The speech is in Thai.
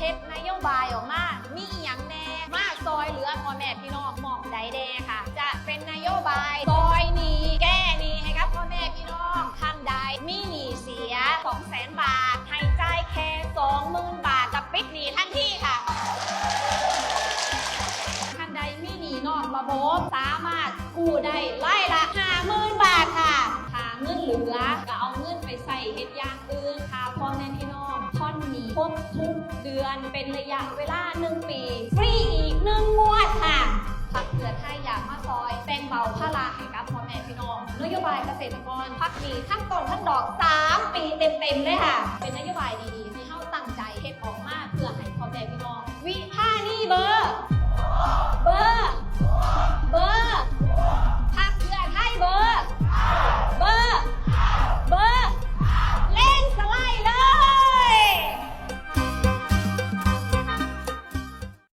ฮ็ดนโยบายออกมามีอีหยังแน่มาซอยเหลือพ่อแม่พี่น้องหมองใดแดค่ะจะเป็นนโยบายซอยหนี้แก้หนี้ให้กับพ่อแม่พี่น้องท่านใดมีหนี้เสีย 200,000 บาทให้จ่ายแค่ 20,000 บาทกับปิดหนี้ทันทีค่ะท่านใดมีหนี้นอกระบบสามารถกู้ได้ไล่ละ 50,000 บาทค่ะหาเงินเหลือก็เอาเงินไปใส่เฮ็ดอย่างอื่นค่ะพ่อแม่พี่น้องผ่อนหนี้ครบทุกเดือนเป็นระยะเวลา1 ปีฟรีอีก1 งวดค่ะพักเกิดให้อยากมาซอยแบ่งเบาภาระให้กับพ่อแม่พี่น้องนโยบายเกษตรกรพักหนี้ทั้งต้นทั้งดอก3 ปีเต็มๆเลยค่ะเป็นนโยบายดีๆให้เฮาตั้งใจเฮ็ดออกมาเพื่อให้พ่อแม่พี่น้อง